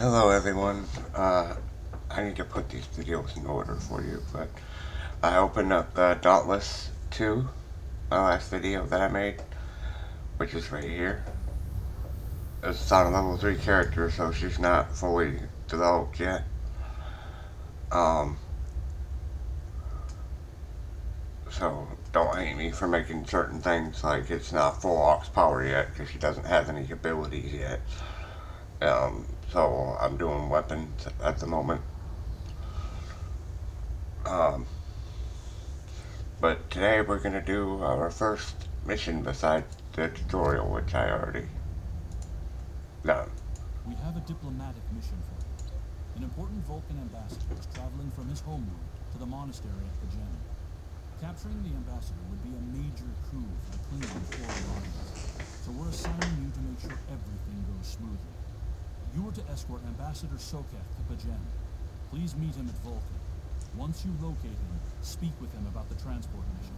Hello everyone. I need to put these videos in order for you, but I opened up Dauntless 2, my last video that I made, which is right here. It's on a level 3 character, so she's not fully developed yet. Um, so don't hate me for making certain things like it's not full aux power yet, because she doesn't have any abilities yet. So I'm doing weapons at the moment. Um, But today we're going to do our first mission besides the tutorial, which I already done. We have a diplomatic mission for you. An important Vulcan ambassador is traveling from his homeworld to the monastery at Pajem. Capturing the ambassador would be a major coup for the Klingons or Alliance, so we're assigning you to make sure everything goes smoothly. You are to escort Ambassador Soketh to Pajem. Please meet him at Vulcan. Once you locate him, speak with him about the transport mission.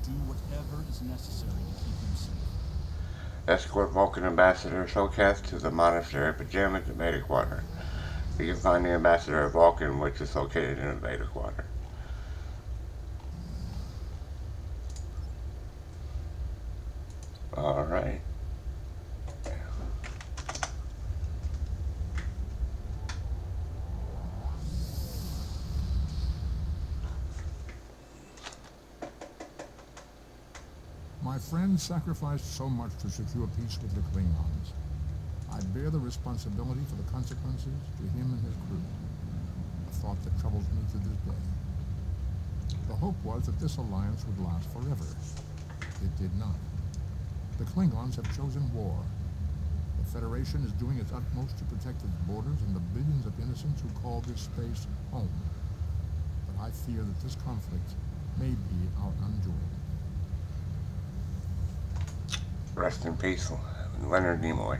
Do whatever is necessary to keep him safe. Escort Vulcan Ambassador Soketh to the monastery of Pajem at the Beta Quadrant. You can find the Ambassador of Vulcan, which is located in the Beta Quadrant. Alright. My friend sacrificed so much to secure peace with the Klingons. I bear the responsibility for the consequences to him and his crew, a thought that troubles me to this day. The hope was that this alliance would last forever. It did not. The Klingons have chosen war. The Federation is doing its utmost to protect its borders and the billions of innocents who call this space home. But I fear that this conflict may be our undoing. Rest in peace, Leonard Nimoy.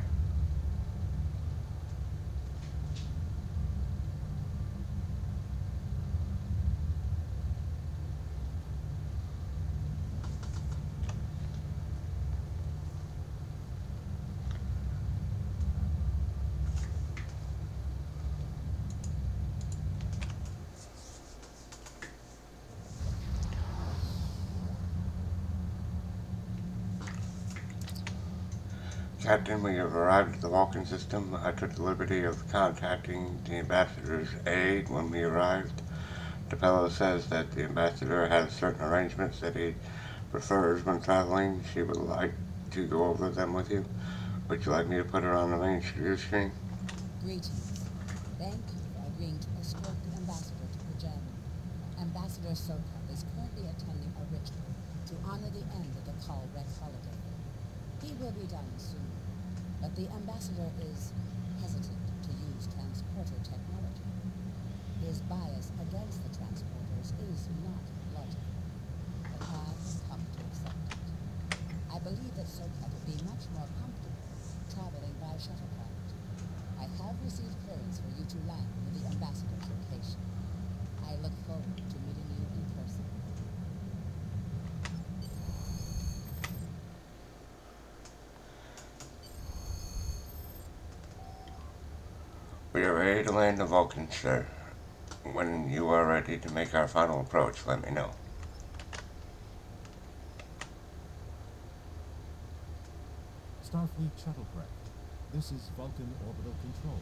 Captain, we have arrived at the Vulcan system. I took the liberty of contacting the ambassador's aide when we arrived. DePello says that the ambassador has certain arrangements that he prefers when traveling. She would like to go over them with you. Would you like me to put her on the main screen? Greetings. Thank you for agreeing to escort the ambassador to Pajem. Ambassador Soketh is currently attending a ritual to honor the end of the Kal Rek holiday. He will be done soon, but the ambassador is hesitant to use transporter technology. His bias against the transporters is not logical, but I have come to accept it. I believe that Soketh would be much more comfortable traveling by shuttlecraft. I have received clearance for you to land near the ambassador's location. I look forward to meeting you in person. We are ready to land the Vulcan, sir. When you are ready to make our final approach, let me know. Starfleet shuttlecraft. This is Vulcan Orbital Control.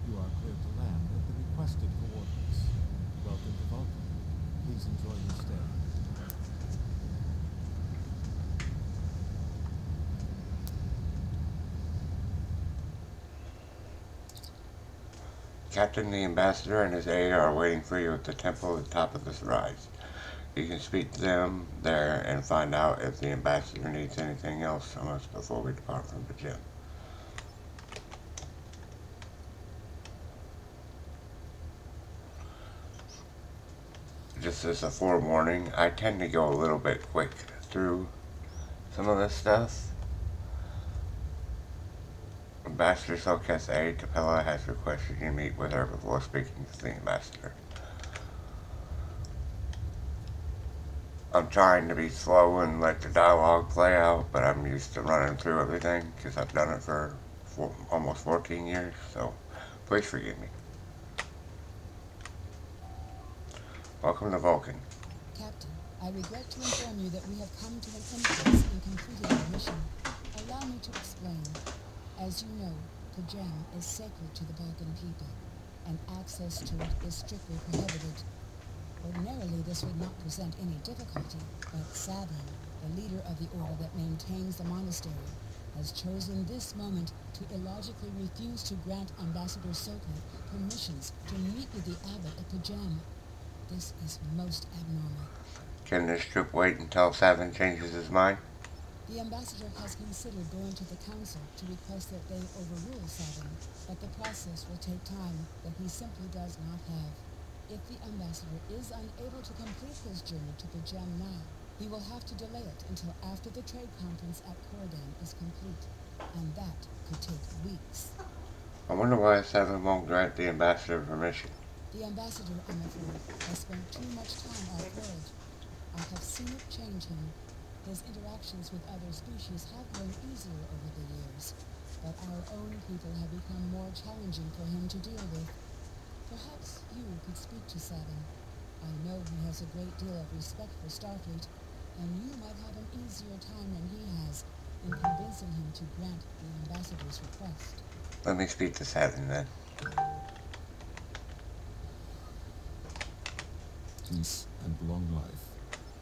You are cleared to land at the requested coordinates. Welcome to Vulcan. Please enjoy your stay. Captain, the ambassador and his aide are waiting for you at the temple at the top of this rise. You can speak to them there and find out if the ambassador needs anything else from us before we depart from the gym. Just as a forewarning, I tend to go a little bit quick through some of this stuff. Ambassador Soketh's aide, Capella, has requested you meet with her before speaking to the ambassador. I'm trying to be slow and let the dialogue play out, but I'm used to running through everything because I've done it for almost 14 years, so Please forgive me. Welcome to Vulcan. Captain, I regret to inform you that we have come to an impasse in completing our mission. Allow me to explain. As you know, Pajem is sacred to the Vulcan people, and access to it is strictly prohibited. Ordinarily, this would not present any difficulty, but sadly, the leader of the order that maintains the monastery has chosen this moment to illogically refuse to grant Ambassador Soka permissions to meet with the abbot at Pajem. This is most abnormal. Can this trip wait until Savin changes his mind? The ambassador has considered going to the council to request that they overrule Savin, but the process will take time that he simply does not have. If the ambassador is unable to complete his journey to the gem now, he will have to delay it until after the trade conference at Corrigan is complete, and that could take weeks. I wonder why Savin won't grant the ambassador permission. The ambassador, I'm afraid, has spent too much time off-world. I have seen it change him. His interactions with other species have grown easier over the years, but our own people have become more challenging for him to deal with. Perhaps you could speak to Savin. I know he has a great deal of respect for Starfleet, and you might have an easier time than he has in convincing him to grant the ambassador's request. Let me speak to Savin then. Peace and long life.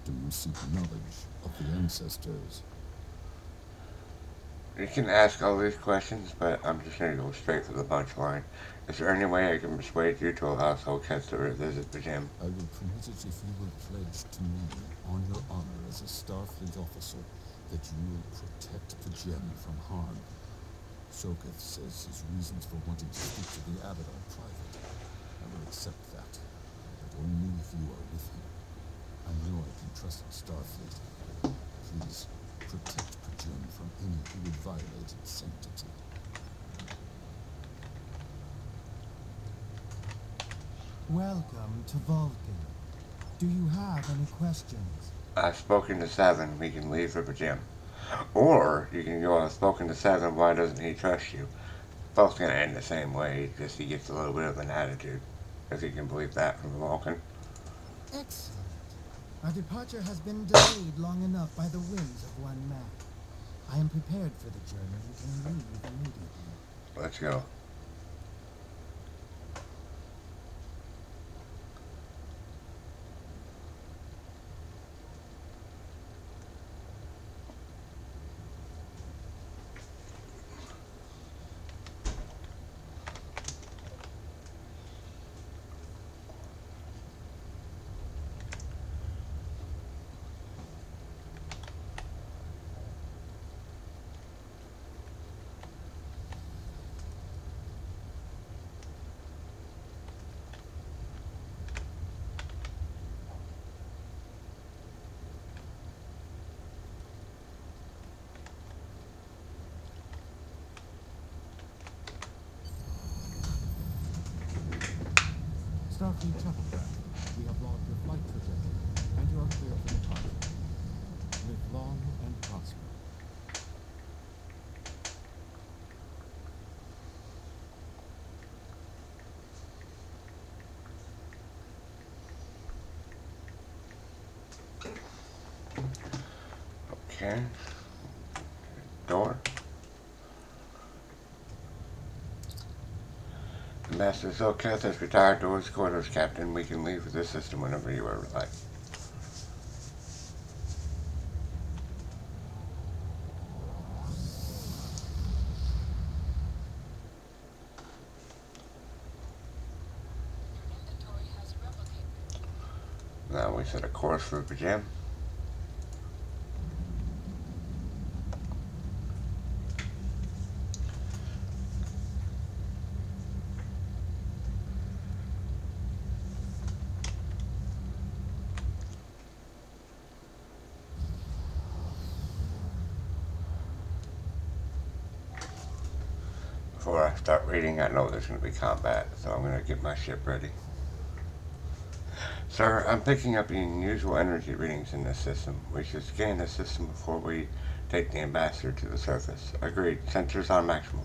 Do you seek knowledge of the ancestors? You can ask all these questions, but I'm just going to go straight for the punchline. Is there any way I can persuade you to allow Soulcats to revisit the gym? I will permit it if you will pledge to me, on your honor as a Starfleet officer, that you will protect the gem from harm. Sokath says his reasons for wanting to speak to the abbot are private. I will accept that, but only if you are with him. I know I can trust Starfleet. Please, protect Pajem from any who would violate its sanctity. Welcome to Vulcan. Do you have any questions? I've spoken to Savin, we can leave for the gym. Or you can go, I've spoken to Savin, why doesn't he trust you? Both gonna end the same way, just he gets a little bit of an attitude. If you can believe that from Vulcan. Excellent. Our departure has been delayed long enough by the whims of one man. I am prepared for the journey. You can leave immediately. Let's go. Starfleet Shuttlecraft, we have logged your flight trajectory, and you are clear for departure. Live long and prosper. Okay. Door. Master Zolkath has retired to his quarters, Captain. We can leave with this system whenever you are like. Now we set a course for Pajem. Before I start reading, I know there's going to be combat, so I'm going to get my ship ready. Sir, I'm picking up unusual energy readings in this system. We should scan this system before we take the ambassador to the surface. Agreed. Sensors on maximum.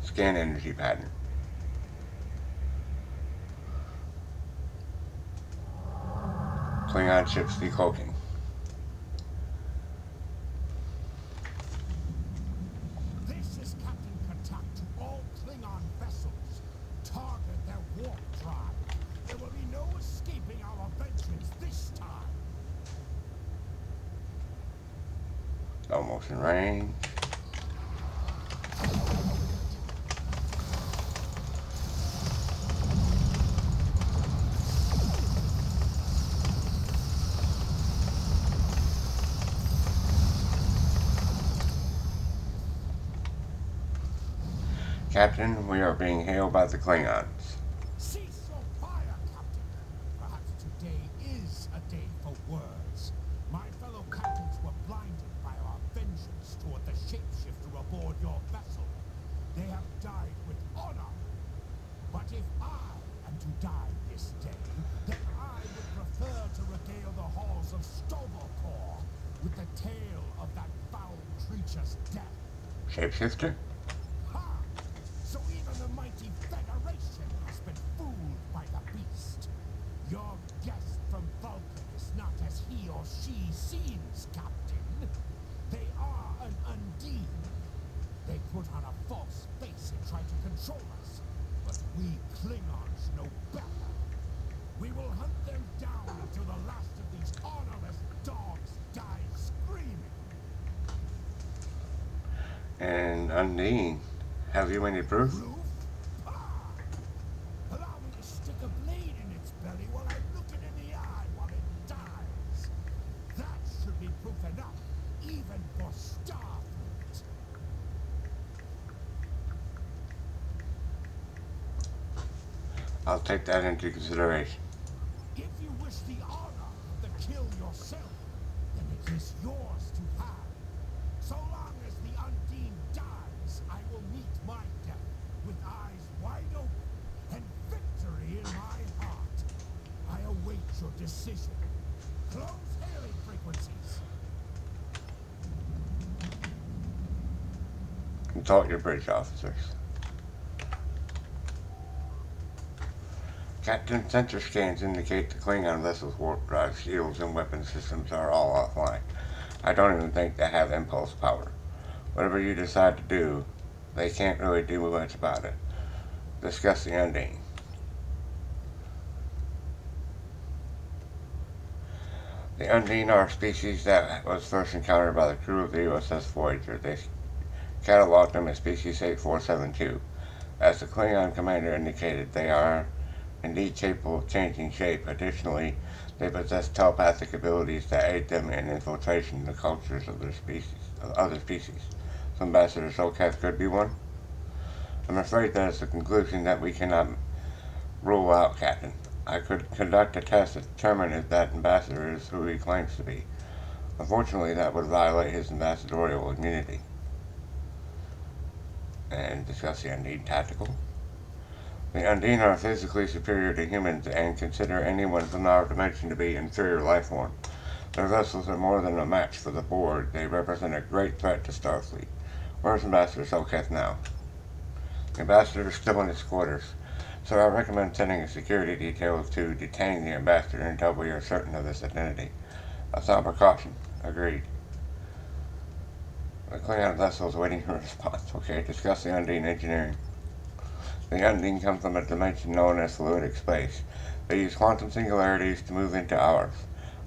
Scan energy pattern. Klingon ships decloaking. This is Captain Katak to all Klingon vessels. Target their warp drive. There will be no escaping our vengeance this time. No motion range. Captain, we are being hailed by the Klingons. Cease your fire, Captain. Perhaps today is a day for words. My fellow captains were blinded by our vengeance toward the shapeshifter aboard your vessel. They have died with honor. But if I am to die this day, then I would prefer to regale the halls of Stovokor with the tale of that foul creature's death. Shapeshifter? Ha! So even the mighty Federation has been fooled by the beast. Your guest from Vulcan is not as he or she seems, Captain. They are an Undine. They put on a false face and try to control us. But we Klingons know better. We will hunt them down until the last of these honorless dogs die screaming. And Undine, have you any proof? Proof? Ah! Allow me to stick a blade in its belly while I look it in the eye while it dies. That should be proof enough, even for Starfleet. I'll take that into consideration. If you wish the honor of the kill yourself, then it is yours to have. So long as the Undine dies, I will meet my death with eyes wide open and victory in my heart. I await your decision. Close hailing frequencies. Consult your bridge officers. Captain, sensor scans indicate the Klingon vessel's warp drive, shields, and weapon systems are all offline. I don't even think they have impulse power. Whatever you decide to do, they can't really do much about it. Discuss the Undine. The Undine are a species that was first encountered by the crew of the USS Voyager. They cataloged them as species 8472. As the Klingon commander indicated, they are indeed capable of changing shape. Additionally, they possess telepathic abilities that aid them in infiltration into the cultures of other species. So Ambassador Sokath could be one. I'm afraid that is the conclusion that we cannot rule out, Captain. I could conduct a test to determine if that ambassador is who he claims to be. Unfortunately, that would violate his ambassadorial immunity. And discuss the Undine tactical. The Undine are physically superior to humans and consider anyone from our dimension to be inferior life form. Their vessels are more than a match for the board. They represent a great threat to Starfleet. Where's Ambassador Sokath now? The ambassador is still in his quarters, so I recommend sending a security detail to detain the ambassador until we are certain of his identity. A sound precaution. Agreed. The Klingon vessel is waiting for a response. Okay, discuss the Undine engineering. The Undine come from a dimension known as fluidic space. They use quantum singularities to move into ours.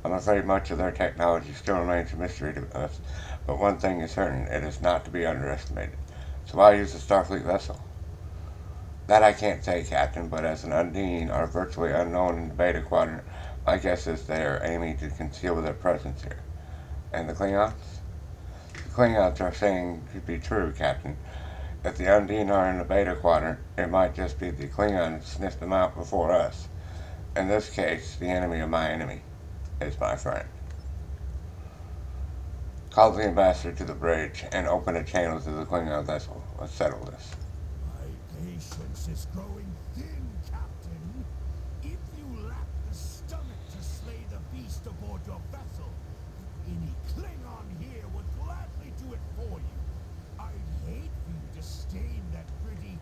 I'm afraid much of their technology still remains a mystery to us, but one thing is certain, it is not to be underestimated. So why use a Starfleet vessel? That I can't say, Captain, but as an Undine are virtually unknown in the Beta Quadrant, my guess is they are aiming to conceal their presence here. And the Klingons? The Klingons are saying could be true, Captain. If the Undine are in the Beta Quadrant, it might just be the Klingons sniffed them out before us. In this case, the enemy of my enemy is my friend. Call the ambassador to the bridge and open a channel to the Klingon vessel. Let's settle this. My patience is growing thin, Captain. If you lack the stomach to slay the beast aboard your vessel, any Klingon here would gladly do it for you. I'd hate for you to stain that pretty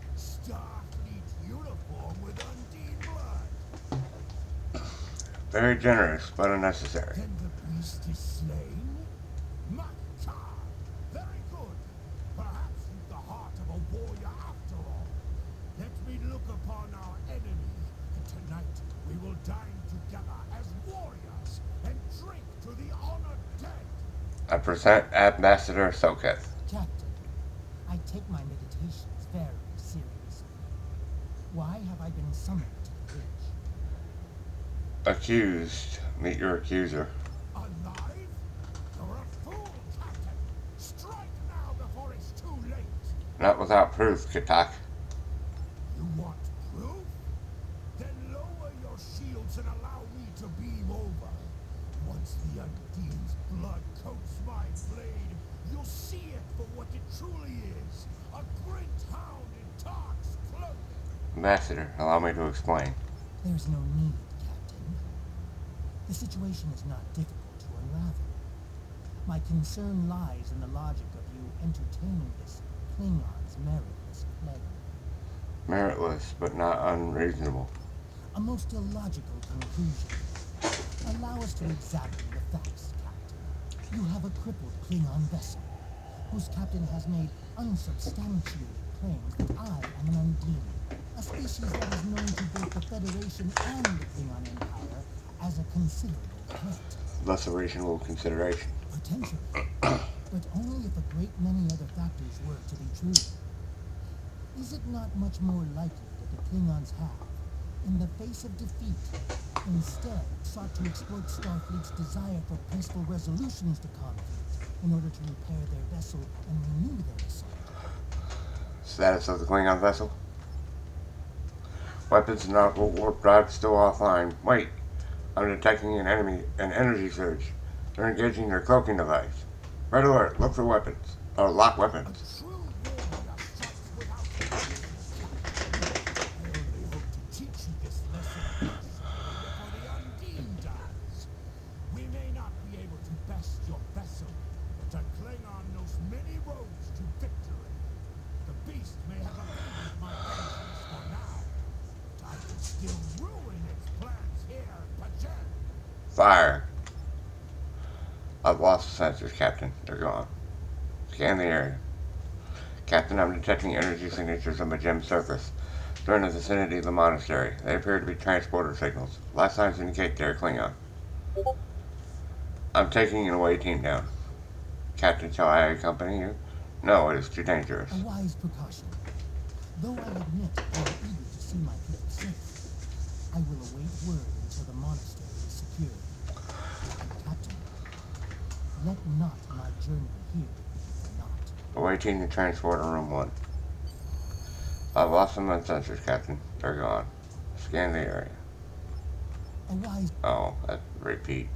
Very generous, but unnecessary. Then the beast is slain? Makta! Very good. Perhaps you've the heart of a warrior after all. Let me look upon our enemy, and tonight we will dine together as warriors and drink to the honored dead. I present Ambassador Soketh. Captain, I take my meditations very seriously. Why have I been summoned to the bridge? Accused. Meet your accuser. Alive? You're a fool, Captain. Strike now before it's too late. Not without proof, Katak. You want proof? Then lower your shields and allow me to beam over. Once the Undean's blood coats my blade, you'll see it for what it truly is. A great hound in Tark's clothing. Ambassador, allow me to explain. There's no need, Captain. The situation is not difficult to unravel. My concern lies in the logic of you entertaining this Klingon's meritless claim. Meritless, but not unreasonable. A most illogical conclusion. Allow us to examine the facts, Captain. You have a crippled Klingon vessel, whose captain has made unsubstantiated claims that I am an Undine, a species that is known to both the Federation and the Klingon Empire as a considerable threat. Thus a reasonable consideration. Potentially, but only if a great many other factors were to be true. Is it not much more likely that the Klingons have, in the face of defeat, instead sought to exploit Starfleet's desire for peaceful resolutions to conflict in order to repair their vessel and renew their assault? Status of the Klingon vessel. Weapons and nautical warp drive still offline. Wait, I'm detecting an energy surge. They're engaging their cloaking device. Red alert, look for weapons. Or lock A weapons. true warrior strikes without fear. I only hope to teach you this lesson personally before the Undine does. We may not be able to best your vessel, but a Klingon knows many roads to victory. The beast may have abandoned my vengeance for now, but I can still ruin its plans here at Pajen. Fire. I've lost the sensors, Captain. They're gone. Scan the area. Captain, I'm detecting energy signatures on the gem surface. They're in the vicinity of the monastery. They appear to be transporter signals. Last signs indicate they're Klingon. I'm taking an away team down. Captain, shall I accompany you? No, it is too dangerous. A wise precaution. Though I admit I am eager to see my people safe, I will await word until the monastery is secured. Captain, let not my journey here be for naught. Awaiting the transporter room 1. I've lost some of the sensors, Captain. They're gone. Scan the area. A wise... Oh, that's repeat.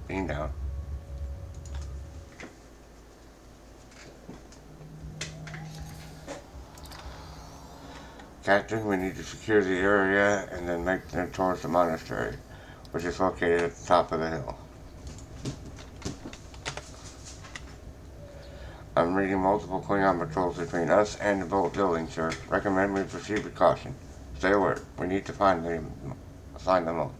Beam down. Captain, we need to secure the area and then make it towards the monastery, which is located at the top of the hill. I'm reading multiple Klingon patrols between us and the building, sir. Recommend we proceed with caution. Stay alert. We need to find them all.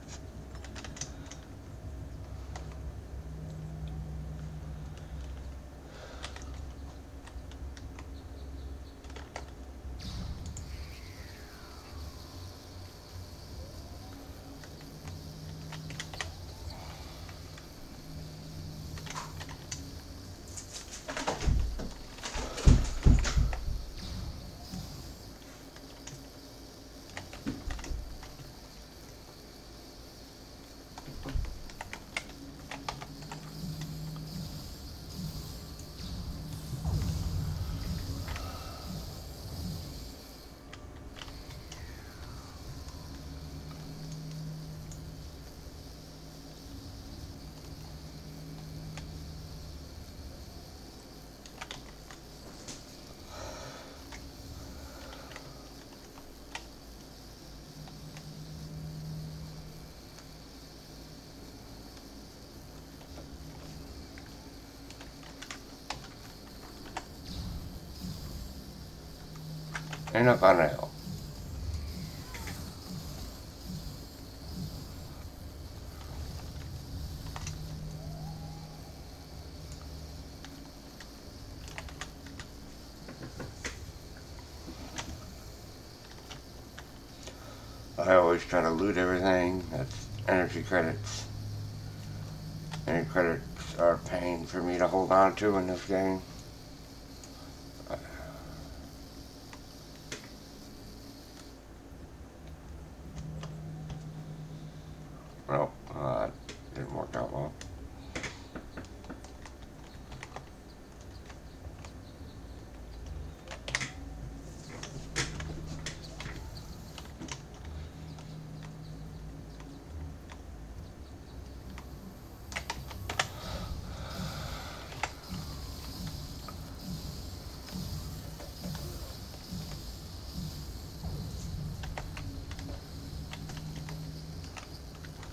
And up on the hill. I always try to loot everything. That's energy credits. Any credits are a pain for me to hold on to in this game. Well, that didn't work out well.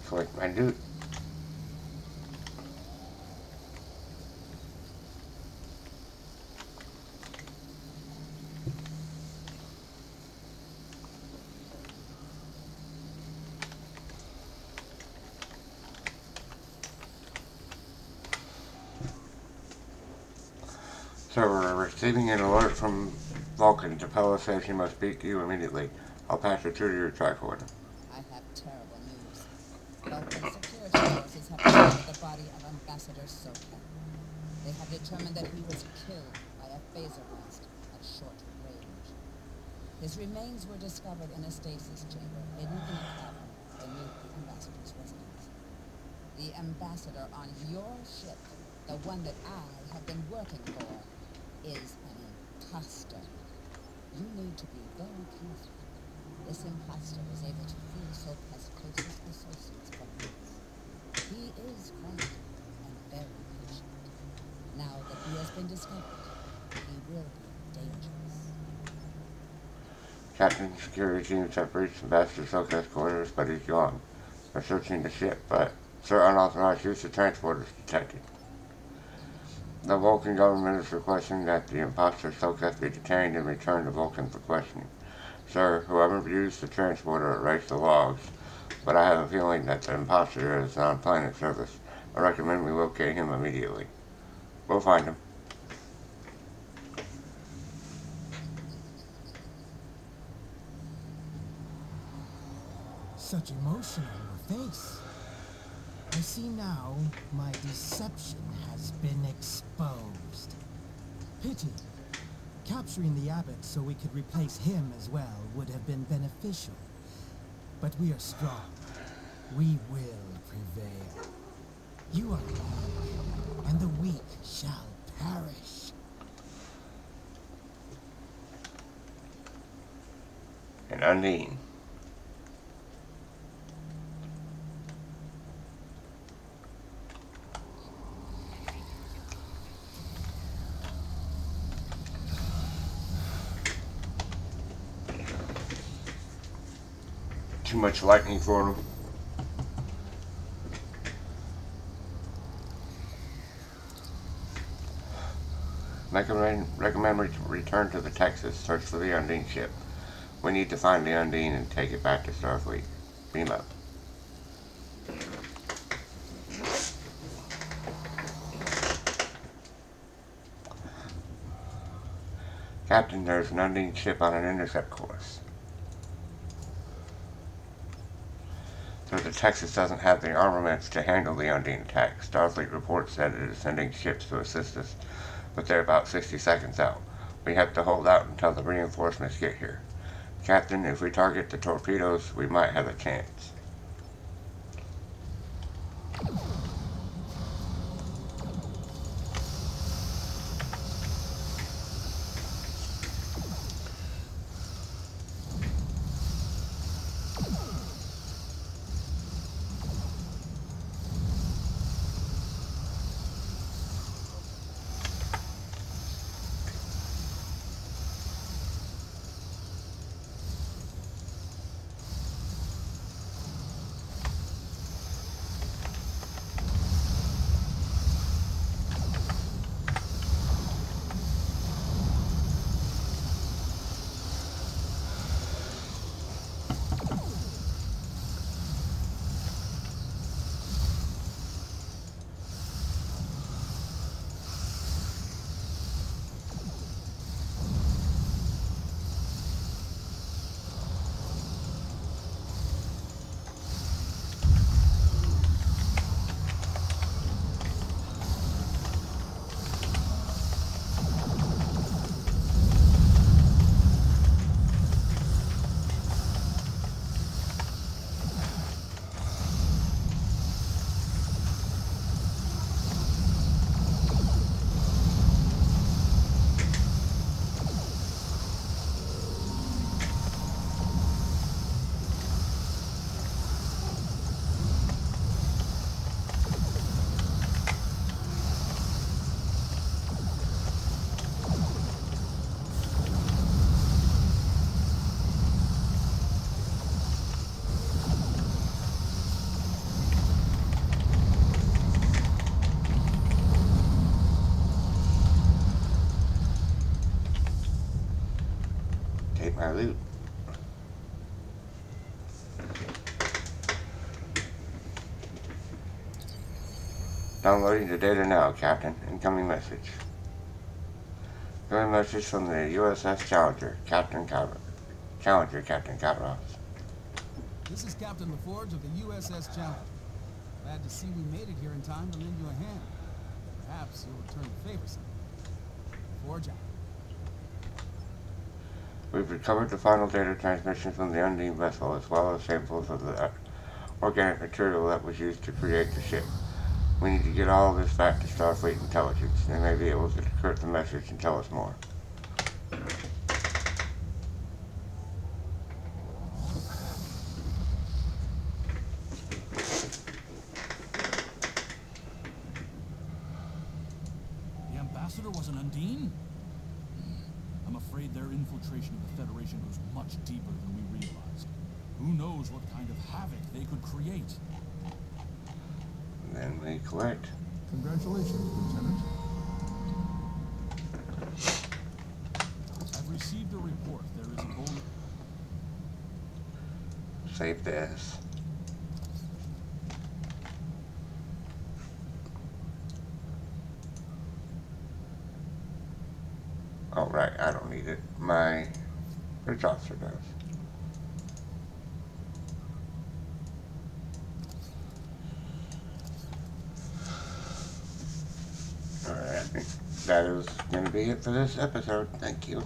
Collect my loot. So we're receiving an alert from Vulcan. Capella says he must speak to you immediately. I'll pass it through to your tricorder. I have terrible news. Vulcan security forces have discovered the body of Ambassador Soka. They have determined that he was killed by a phaser blast at short range. His remains were discovered in a stasis chamber hidden in a cavern beneath the Ambassador's residence. The Ambassador on your ship, the one that I have been working for, is an imposter. You need to be very careful. This imposter was able to fool Soka's closest associates for months. He is quiet and very patient. Now that he has been discovered, he will be dangerous. Captain security teams have reached Ambassador Soka's quarters, but he's gone. They're searching the ship, but unauthorized use of transporters detected. The Vulcan government is requesting that the imposter Soka be detained and returned to Vulcan for questioning. Sir, whoever used the transporter erased the logs, but I have a feeling that the imposter is on planet surface. I recommend we locate him immediately. We'll find him. Such emotion on your face. I see now my deception has been exposed. Pity. Capturing the abbot so we could replace him as well would have been beneficial. But we are strong. We will prevail. You are weak, and the weak shall perish. And Undine. Too much lightning for him. Recommend return to the Texas. Search for the Undine ship. We need to find the Undine and take it back to Starfleet. Beam up. Captain, there's an Undine ship on an intercept course. So the Texas doesn't have the armaments to handle the Undine attack. Starfleet reports that it is sending ships to assist us, but they're about 60 seconds out. We have to hold out until the reinforcements get here. Captain, if we target the torpedoes, we might have a chance. my loot. Downloading the data now, Captain. Incoming message. Incoming message from the USS Challenger, Captain Kavaros. This is Captain LaForge of the USS Challenger. Glad to see we made it here in time to lend you a hand. Perhaps you'll return the favor someday. LaForge out. We've recovered the final data transmission from the unnamed vessel, as well as samples of the organic material that was used to create the ship. We need to get all of this back to Starfleet Intelligence. They may be able to decrypt the message and tell us more. The ambassador was an Undine? I'm afraid their infiltration of the Federation goes much deeper than we realized. Who knows what kind of havoc they could create? Then we collect. Congratulations, Lieutenant. I've received a report. There is a vulnerability. Save this. Oh, right, I don't need it. My bridge officer does. Alright, I think that is going to be it for this episode. Thank you.